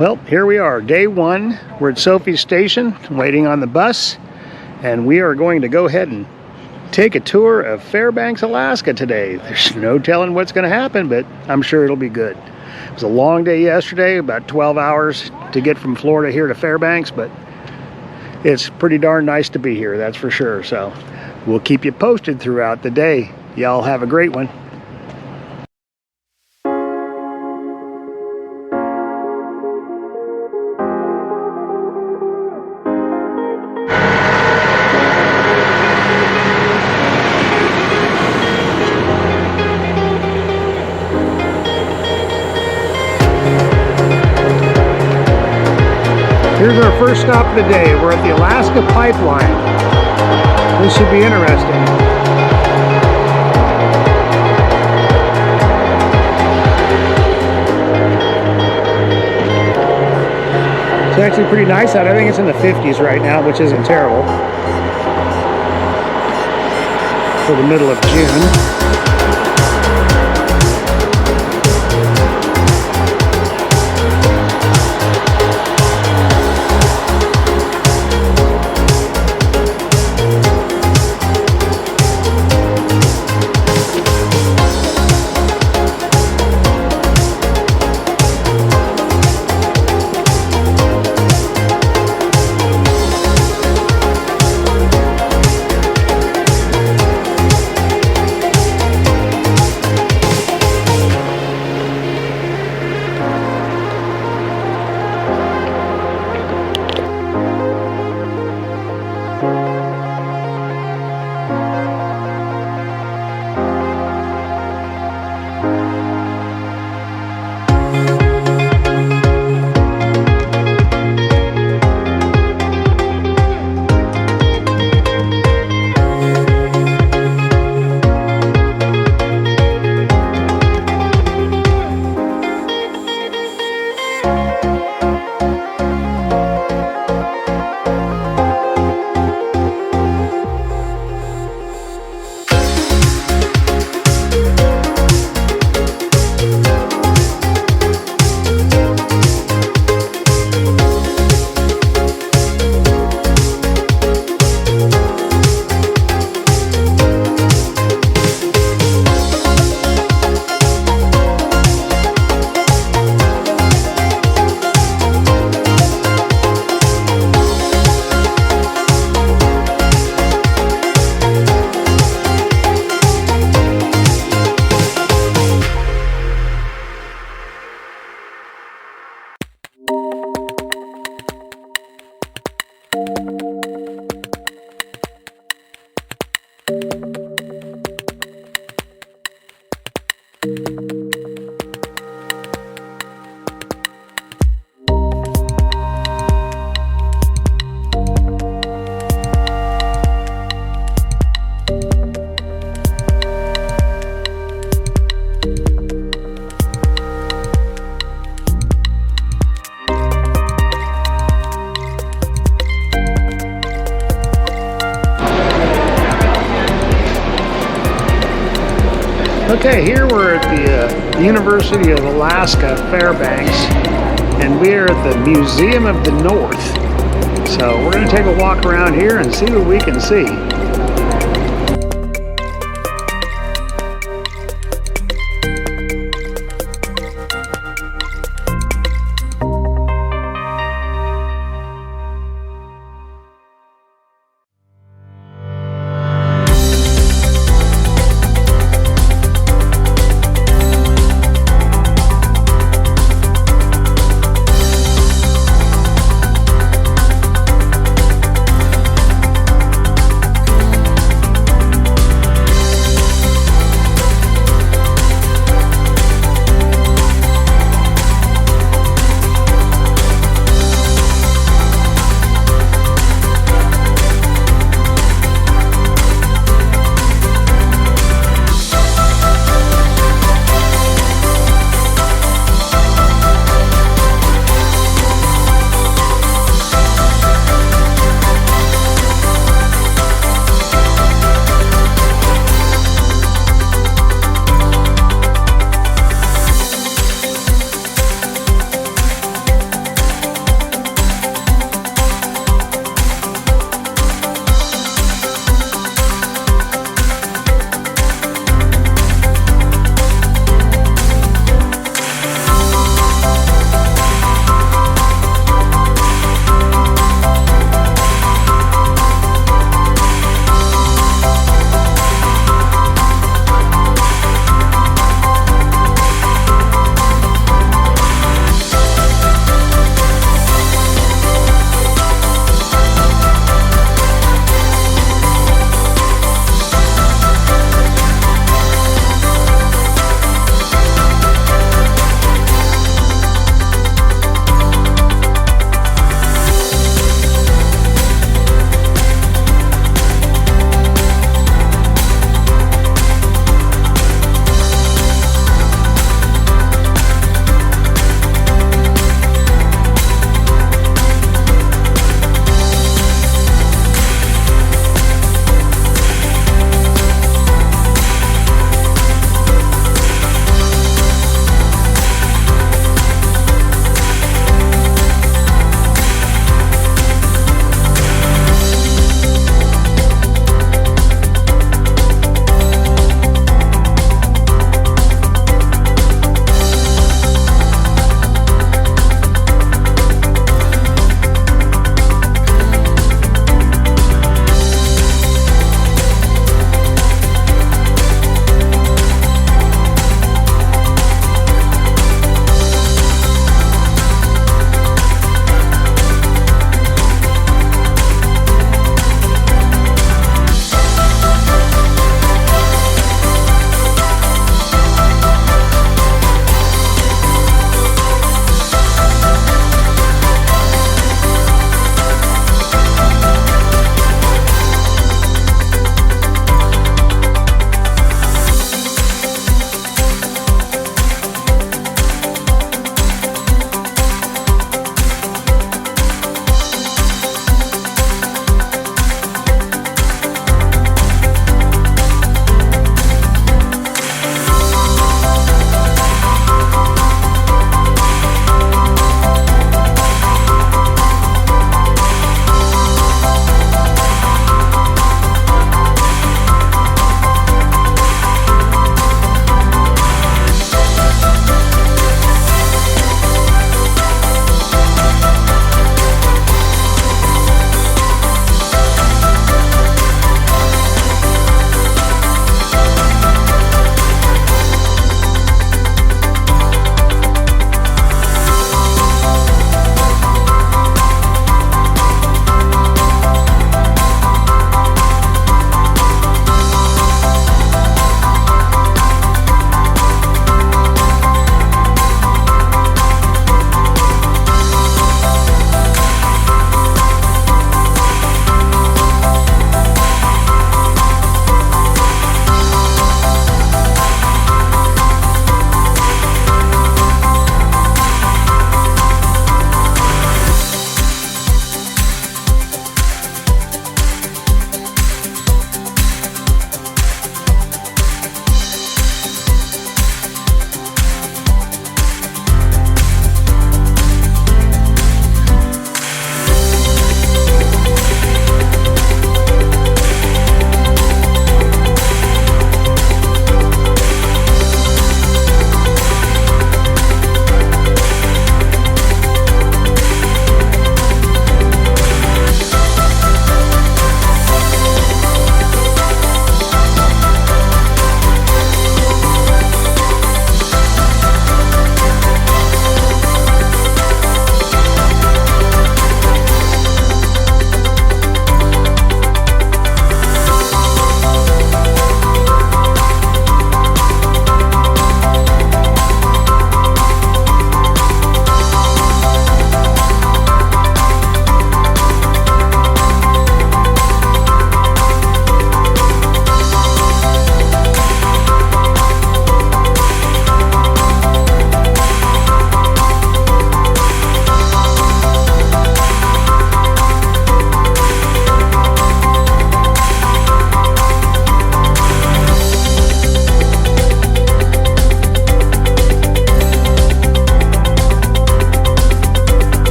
Well, here we are, day one. We're at Sophie's Station, waiting on the bus, and we are going to go ahead and take a tour of Fairbanks, Alaska today. There's no telling what's going to happen, but I'm sure it'll be good. It was a long day yesterday, about 12 hours to get from Florida here to Fairbanks, but it's pretty darn nice to be here, that's for sure. So we'll keep you posted throughout the day. Y'all have a great one. Here's our first stop of the day. We're at the Alaska Pipeline. This should be interesting. It's actually pretty nice out. I think it's in the 50s right now, which isn't terrible for the middle of June. Okay, here we're at the University of Alaska, Fairbanks, and we're at the Museum of the North. So we're going to take a walk around here and see what we can see.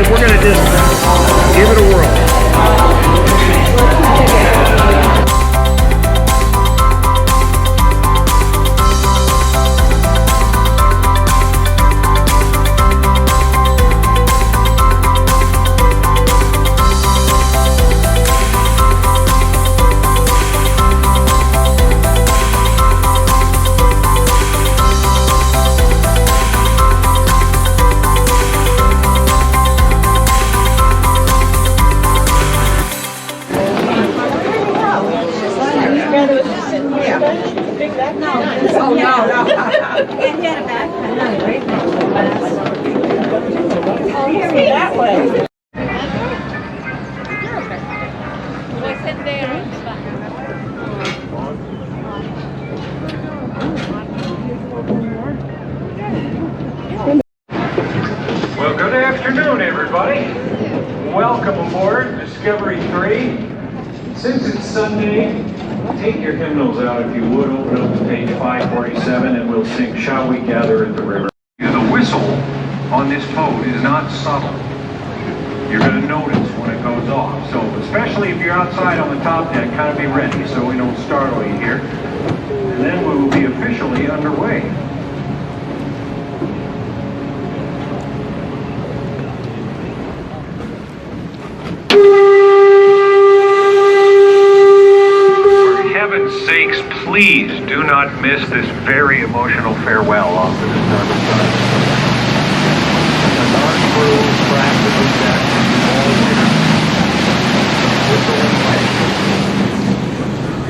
we're gonna just give it a whirl. Well, good afternoon, everybody. Welcome aboard Discovery 3. Since it's Sunday, take your hymnals out if you would. Open up to page 547 and we'll sing Shall We Gather at the River. The whistle on this boat is not subtle. You're going to notice when it goes off. So especially if you're outside on the top deck, kind of be ready so we don't startle you here. And then we will be officially underway. Sakes, please do not miss this very emotional farewell off to this dark side. A dark crew practically decked all winter.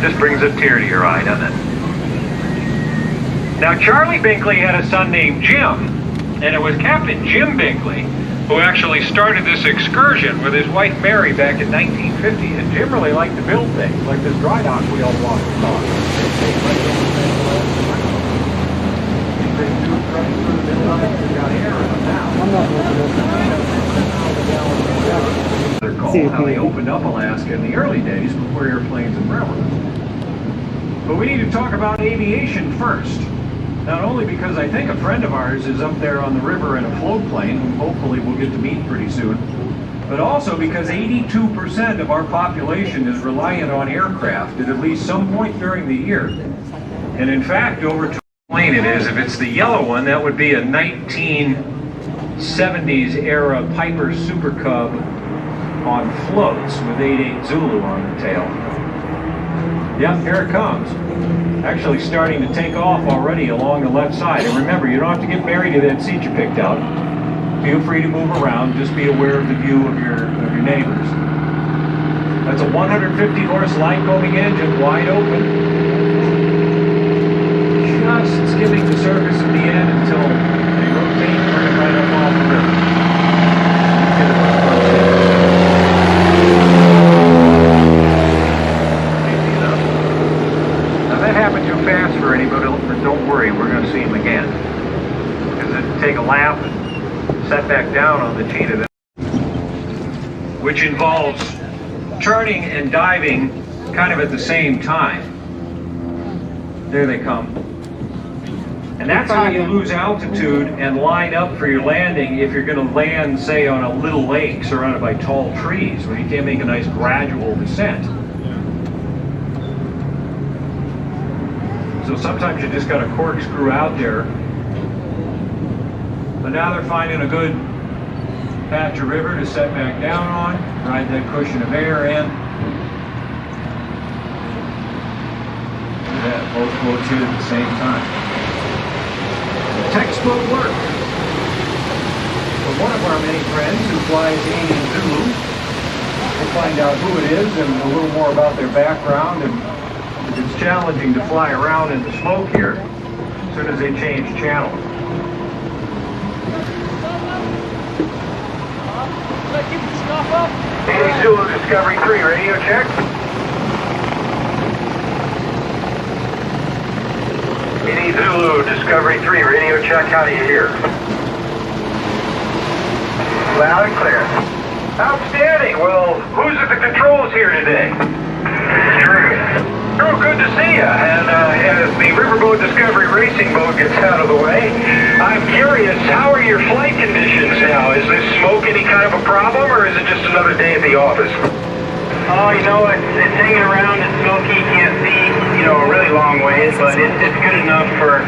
This brings a tear to your eye, doesn't it? Now, Charlie Binkley had a son named Jim, and it was Captain Jim Binkley who actually started this excursion with his wife Mary back in 1950. And Jim really liked to build things, like this dry dock we all walked across. They're called how they opened up Alaska in the early days before airplanes and railroads. But we need to talk about aviation first. Not only because I think a friend of ours is up there on the river in a float plane, whom hopefully we'll get to meet pretty soon, but also because 82% of our population is reliant on aircraft at least some point during the year. And in fact, over to plane it is, if it's the yellow one, that would be a 1970s era Piper Super Cub on floats with 88 Zulu on the tail. Yep, here it comes. Actually starting to take off already along the left side. And remember, you don't have to get married to that seat you picked out. Feel free to move around. Just be aware of the view of your neighbors. That's a 150 horse Lycoming engine, wide open. Just skimming the surface at the end until they rotate and bring it right up off the river. Fast for anybody, but don't worry, we're going to see him again. Because it'd take a lap and set back down on the cheetah, which involves turning and diving kind of at the same time. There they come. And that's how you lose altitude and line up for your landing if you're going to land, say, on a little lake surrounded by tall trees, where you can't make a nice gradual descent. So sometimes you just got to corkscrew out there. But now they're finding a good patch of river to set back down on, ride that cushion of air in. Look at that, both boats hit at the same time. Textbook work. For one of our many friends who flies 80 Zulu, we'll find out who it is and a little more about their background. And it's challenging to fly around in the smoke here as soon as they change channels. Any Zulu Discovery 3, radio check. Any Zulu Discovery 3, radio check, how do you hear? Loud and clear. Outstanding. Well, who's at the controls here today? Drew. Oh, good to see you. And as the Riverboat Discovery racing boat gets out of the way, I'm curious, how are your flight conditions now? Is this smoke any kind of a problem, or is it just another day at the office? Oh, you know, it's hanging around, it's smoky, can't see, you know, a really long ways, but it's good enough for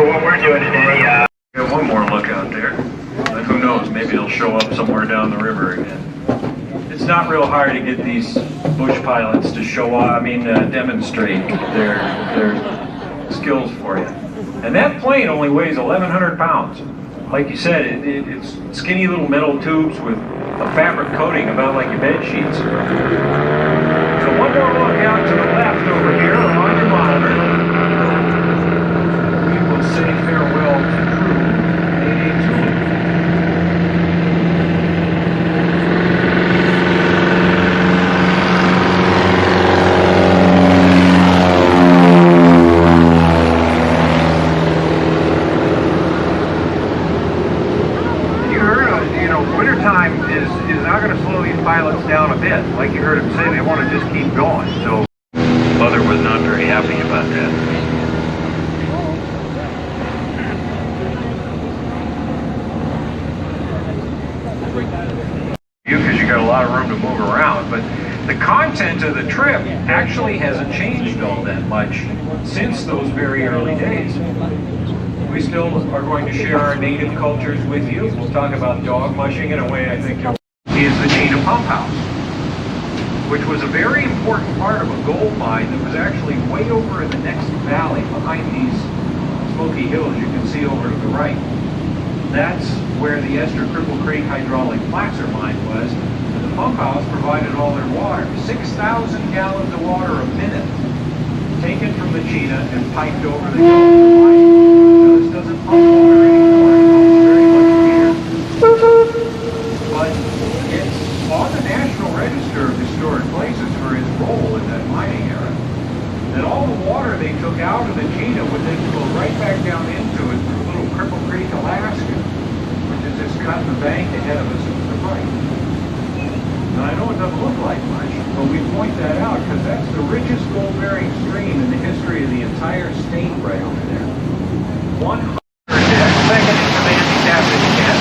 what we're doing today. Got one more look out there, but who knows, maybe it'll show up somewhere down the river again. It's not real hard to get these bush pilots to show off, demonstrate their skills for you. And that plane only weighs 1,100 pounds. Like you said, it's skinny little metal tubes with a fabric coating about like your bed sheets. So one more look out to the left over here on your monitor. We will say farewell to crew 882. Pilots down a bit. Like you heard him say, they want to just keep going. So mother was not very happy about that. Because you got a lot of room to move around, but the content of the trip actually hasn't changed all that much since those very early days. We still are going to share our native cultures with you. We'll talk about dog mushing in a way I think you'll is the Chena Pump House, which was a very important part of a gold mine that was actually way over in the next valley behind these smoky hills you can see over to the right. That's where the Esther Cripple Creek hydraulic placer mine was, and the pump house provided all their water. 6,000 gallons of water a minute taken from the Chena and piped over the hill to the mine. Now this doesn't pump water anymore, it pumps very much beer. But it's on the National Register of Historic Places for its role in that mining era. And all the water they took out of the Chena would then go right back down into it through Little Cripple Creek, Alaska, which is this cut in the bank ahead of us into the right. Now I know it doesn't look like much, but we point that out because that's the richest gold-bearing stream in the history of the entire state right over there. 100 second in command Captain Ken,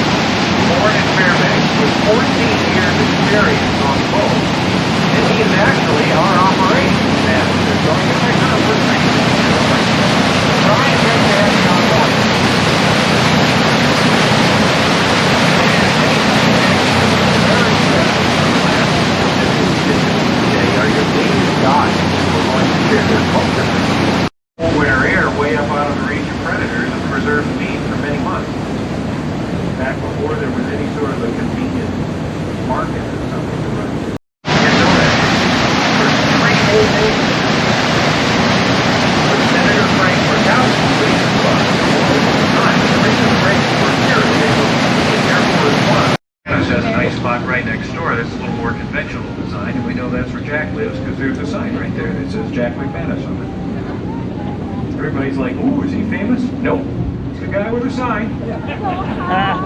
born in Fairbanks, with 14 years experience on boat. And he is actually our operations manager, so I guess I kind of put things together. Try and make that on point. Today are your native guides who are going to share their culture. Winter air way up out of the reach of predators and preserve meat for many months. Back before there was any sort of a convenient market or something to run. You know that. For 3 whole days. But Senator Frank Murkowski racing club at the time, the racing brakes were here at the Air Force One. Dennis has a nice spot right next door that's a little more conventional design, and we know that's where Jack lives because there's a sign right there that says Jack McManus on it. Everybody's like, ooh, is he famous? Nope. It's the guy with a sign.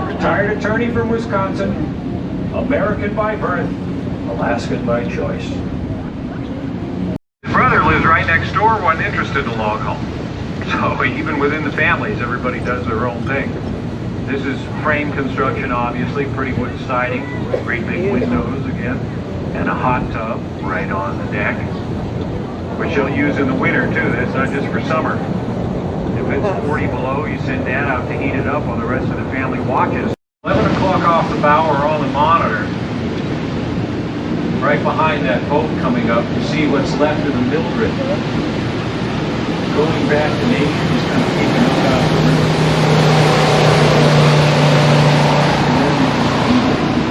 Retired attorney from Wisconsin, American by birth, Alaskan by choice. His brother lives right next door, wasn't interested in log home. So even within the families, everybody does their own thing. This is frame construction, obviously, pretty wood siding, great big windows again, and a hot tub right on the deck, which you'll use in the winter too. That's not just for summer. If it's 40 below, you send Dad out to heat it up while the rest of the family watches. 11 o'clock off the bow or on the monitor, right behind that boat coming up, you see what's left of the Mildred. Going back to nature, just kind of peeking up out of the river.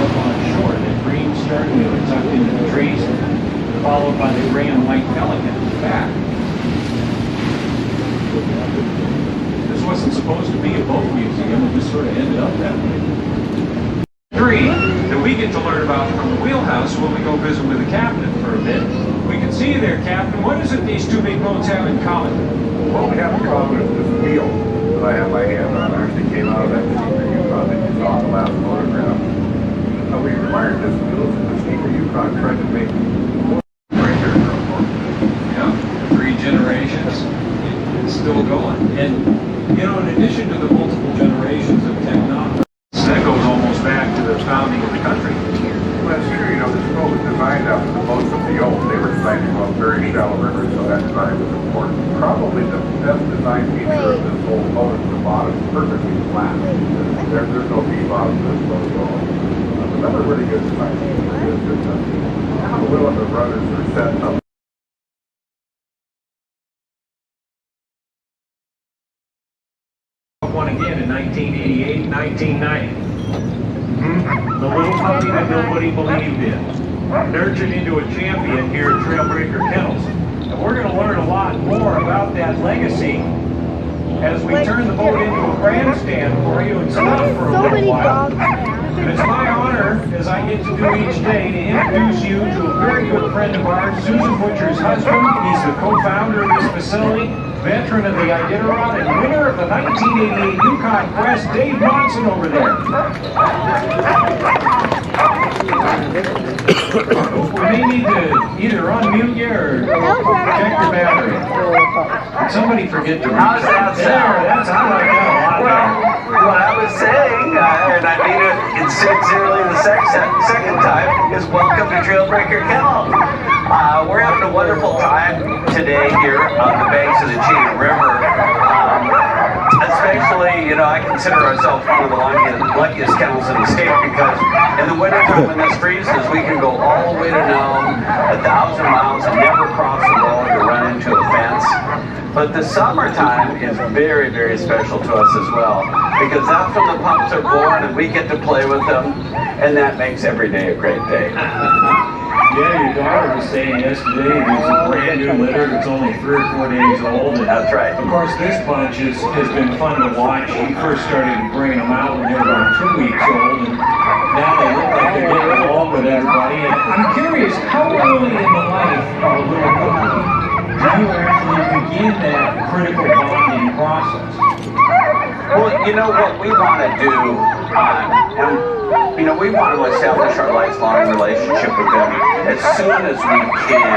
Up on shore, that green stern wheel tucked into the trees, followed by the gray and white pelican in the back. This wasn't supposed to be a boat museum, it just sort of ended up that way. 3 that we get to learn about from the wheelhouse when we go visit with the captain for a bit. We can see you there, Captain. What is it these 2 big boats have in common? What we have in common is this wheel that I have my hand on. Actually came out of that steamer Yukon that you saw in the last photograph. We acquired this wheel from the steamer Yukon, tried to make more right here. Yeah, 3 bottom is perfectly flat. There's no V bottom, there's no low. That's a really good design. It's just how well the rudders are set up. One again in 1988, 1990. The little puppy that nobody believed in. Nurtured into a champion here at Trailbreaker Kennels. And we're going to learn a lot more about that legacy as we turn the boat into a grandstand for you and stop for a little while. And it's my honor, as I get to do each day, to introduce you to a very good friend of ours, Susan Butcher's husband. He's the co-founder of this facility, veteran of the Iditarod, and winner of the 1988 Yukon Quest, Dave Monson over there. We may need to either unmute you or check your battery. Did somebody forget to How's that sound? That's, I like that a lot. What I was saying, and I mean it sincerely the second time, is welcome to Trailbreaker Kennel. We're having a wonderful time today here on the banks of the Cheetah River. Especially, you know, I consider ourselves one of the luckiest kennels in the state because in the wintertime when this freezes, we can go all the way to Nome, 1,000 miles, and never cross the road or run into a fence. But the summertime is very, very special to us as well because that's when the pups are born and we get to play with them, and that makes every day a great day. Yeah, your daughter was saying yesterday there's a brand new litter that's only 3 or 4 days old. And that's right. Of course, this bunch has been fun to watch. She first started bringing them out when they were about 2 weeks old, and now they look like they're getting along with everybody. And I'm curious, how early in the life of a little puppy do you actually begin that critical bonding process? Well, you know what we want to do, and we want to establish our lifelong relationship with them as soon as we can.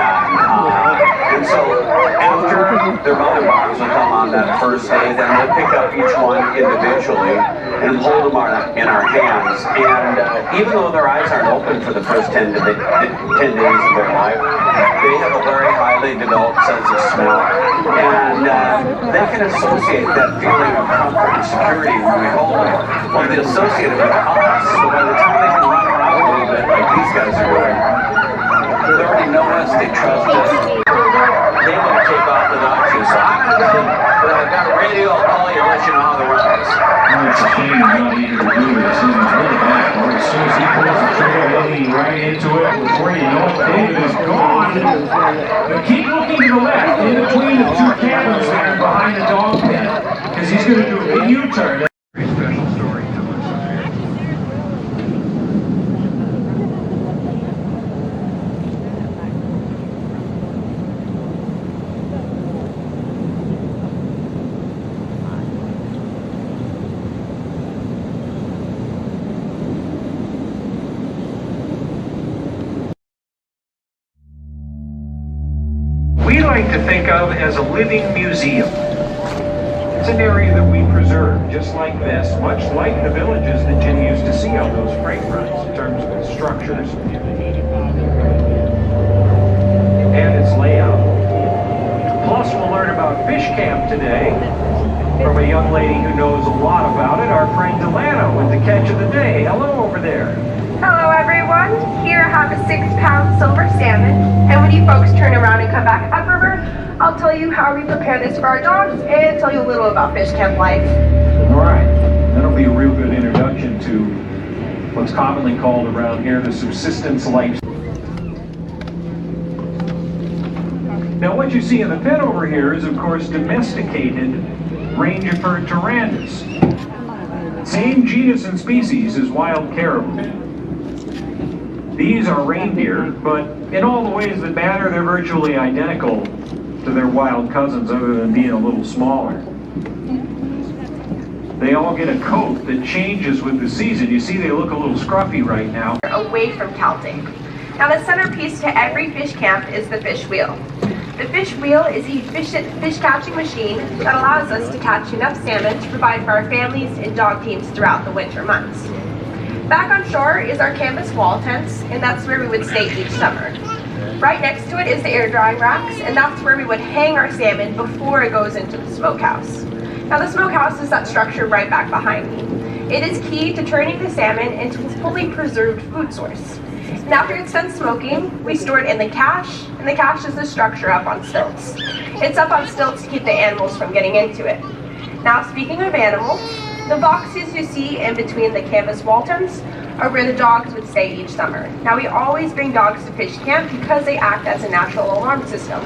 And so after their mother moms will come on that first day, then we'll pick up each one individually and hold them in our hands. And even though their eyes aren't open for the first 10 days of their life, they have a very highly developed sense of smell. And they can associate that feeling of comfort and security when we hold them. Well, they associate it with us. So by the time they can run around a little bit like these guys are doing, they already know us, they trust us. They want to take off without you. So I'm going to go, but I've got a radio, I'll call you and let you know how the run is. Well, it's a shame you're not eager to do this. And look at that. Well, as soon as he pulls the trigger, he'll be right into it. Before you know it, David is gone. But keep looking to the left, in between the 2 cabins there behind the dog pen, because he's going to do a big U-turn. Very special story to us. We like to think of as a living museum. It's an area that we preserve, just like this, much like the villages that Jim used to see on those freight runs in terms of its structures and its layout. Plus, we'll learn about fish camp today from a young lady who knows a lot about it, our friend Delano with the catch of the day. Hello over there. Hello everyone, here I have a 6-pound silver salmon, and when you folks turn around and come back upriver, I'll tell you how we prepare this for our dogs and tell you a little about fish camp life. All right, that'll be a real good introduction to what's commonly called around here the subsistence life. Now what you see in the pen over here is of course domesticated Rangifer tarandus. Same genus and species as wild caribou. These are reindeer, but in all the ways that matter, they're virtually identical to their wild cousins other than being a little smaller. They all get a coat that changes with the season. You see they look a little scruffy right now. Away from Celtic. Now the centerpiece to every fish camp is the fish wheel. The fish wheel is an efficient fish catching machine that allows us to catch enough salmon to provide for our families and dog teams throughout the winter months. Back on shore is our canvas wall tents, and that's where we would stay each summer. Right next to it is the air drying racks, and that's where we would hang our salmon before it goes into the smokehouse. Now the smokehouse is that structure right back behind me. It is key to turning the salmon into a fully preserved food source. And after it's done smoking, we store it in the cache, and the cache is the structure up on stilts. It's up on stilts to keep the animals from getting into it. Now speaking of animals, the boxes you see in between the canvas Waltons are where the dogs would stay each summer. Now we always bring dogs to fish camp because they act as a natural alarm system.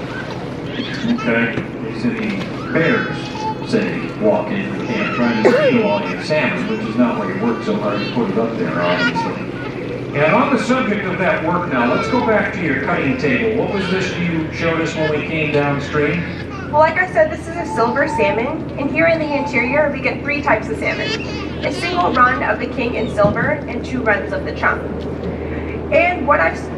Okay, so the bears, say, walk into the camp trying to steal all your salmon, which is not why you work so hard to put it up there, obviously. And on the subject of that work now, let's go back to your cutting table. What was this you showed us when we came downstream? Well, like I said, this is a silver salmon, and here in the interior we get 3 types of salmon. A single run of the king in silver and 2 runs of the chum. And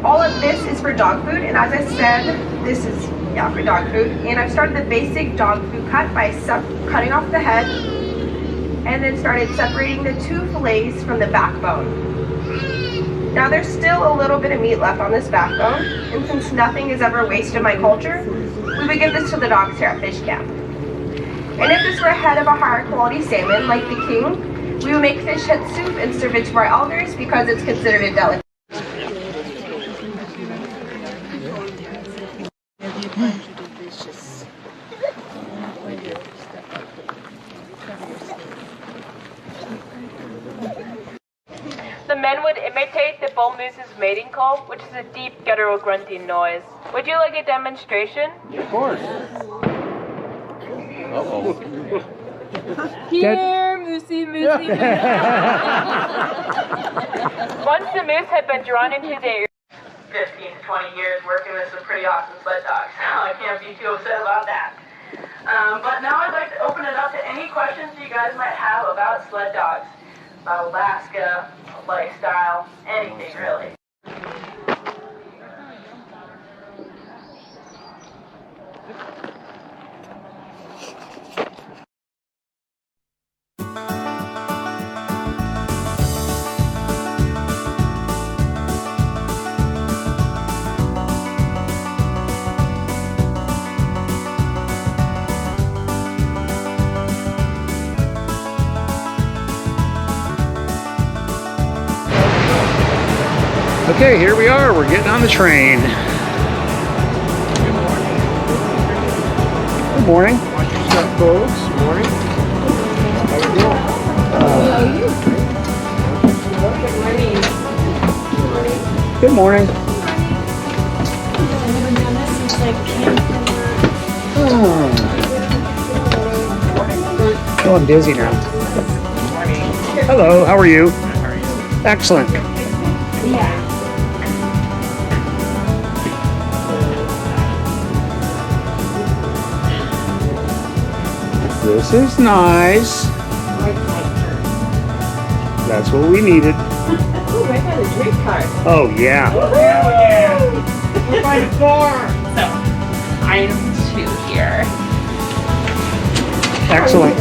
all of this is for dog food, and as I said, this is for dog food. And I've started the basic dog food cut by cutting off the head, and then started separating the 2 fillets from the backbone. Now there's still a little bit of meat left on this backbone, and since nothing is ever wasted in my culture, we would give this to the dogs here at fish camp. And if this were a head of a higher quality salmon like the king, we would make fish head soup and serve it to our elders because it's considered a delicacy. The men would imitate the bull moose's mating call, which is a deep guttural grunting noise. Would you like a demonstration? Of course. Uh-oh. Here, moosey, moosey. Once the moose had been drawn into the 15 to 20 years working with some pretty awesome sled dogs, so I can't be too upset about that. But now I'd like to open it up to any questions you guys might have about sled dogs, about Alaska, lifestyle, anything really. Okay, here we are. We're getting on the train. Good morning. Watch your step, folks. Good morning. How you doing? Good morning. Oh, I'm dizzy now. Hello, how are you? Excellent. This is nice. That's what we needed. Oh, I got a drink card. Oh, yeah. We're by the bar. So, item 2 here. Excellent.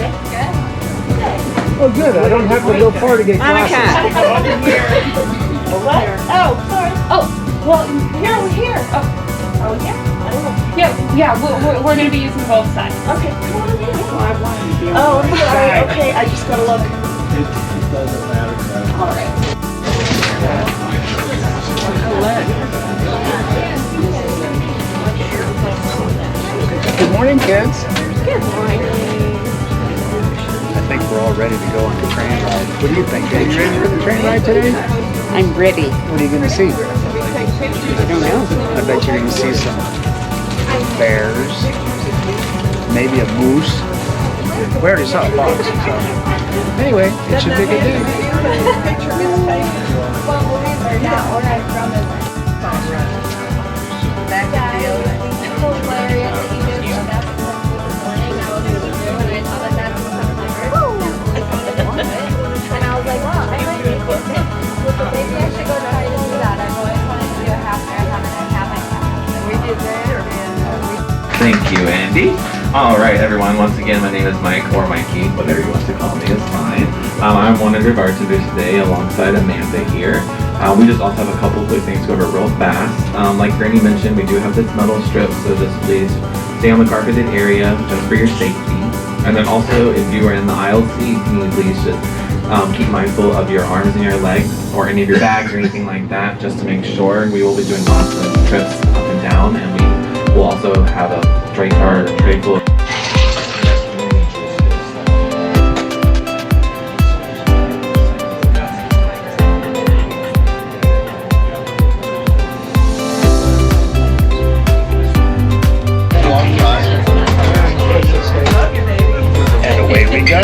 Oh, good. I don't have to go far to get glasses. What? Oh, sorry. Oh, well, here. Oh, yeah. I don't know. Yeah. We're going to be using both sides. Okay. Come on in. Oh, I'm sorry. Okay, I just got to look. It doesn't matter. All right. Good morning, kids. Good morning. I think we're all ready to go on the train ride. What do you think? Are you ready for the train ride today? I'm ready. What are you going to see? I don't know. I bet you're going to see some bears, maybe a moose. We already saw a fox. So. Anyway, it should be a good day. And I was like, wow, I might be with maybe I should go try to do that. I've always wanted to do a half marathon and I haven't. We did that. Thank you, Andy. All right, everyone. Once again, my name is Mike, or Mikey, whatever you want to call me is fine. I'm one of your bartenders today, alongside Amanda here. We just also have a couple quick things to go over real fast. Like Granny mentioned, we do have this metal strip, so just please stay on the carpeted area just for your safety. And then also, if you are in the aisle seat, can you please just keep mindful of your arms and your legs, or any of your bags or anything like that, just to make sure. We will be doing lots of trips up and down, and we will also have a tray card or tray full of And away we go.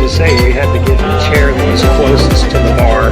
Say we had to get the chair that was closest to the bar.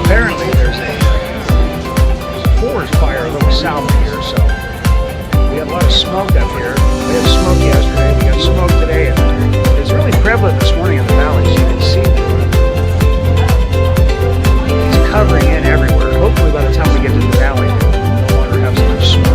Apparently there's a forest fire a little south of here, so we have a lot of smoke up here. We had smoke yesterday, we got smoke today, and it's really prevalent this morning in the valleys. You can see it's covering in everywhere. Hopefully by the time we get to the valley, we'll no longer have so much smoke.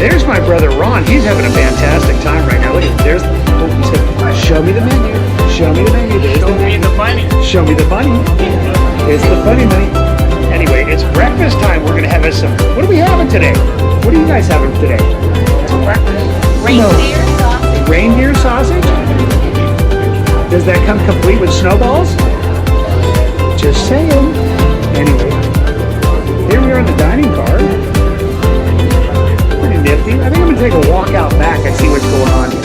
There's my brother Ron. He's having a fantastic time right now. Look at there's. Oh, he said, "Show me the menu. Show me the menu." Show me the bunny. Show me the bunny. It's the funny bunny. Anyway, it's breakfast time. We're gonna have us some. What are we having today? What are you guys having today? Breakfast. Reindeer sausage. Reindeer sausage. Does that come complete with snowballs? Just saying. Anyway, here we are in the dining car. Nifty. I think I'm going to take a walk out back and see what's going on here.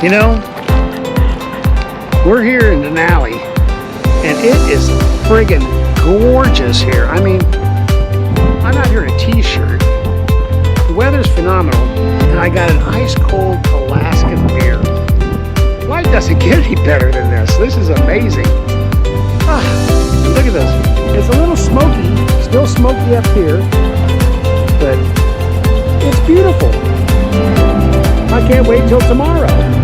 You know, we're here in Denali, and it is friggin' gorgeous here. I mean, I'm out here in a t-shirt. The weather's phenomenal, and I got an ice-cold Alaskan beer. Life doesn't get any better than this. This is amazing. Ah, look at this. It's a little smoky, still smoky up here, but it's beautiful. I can't wait till tomorrow.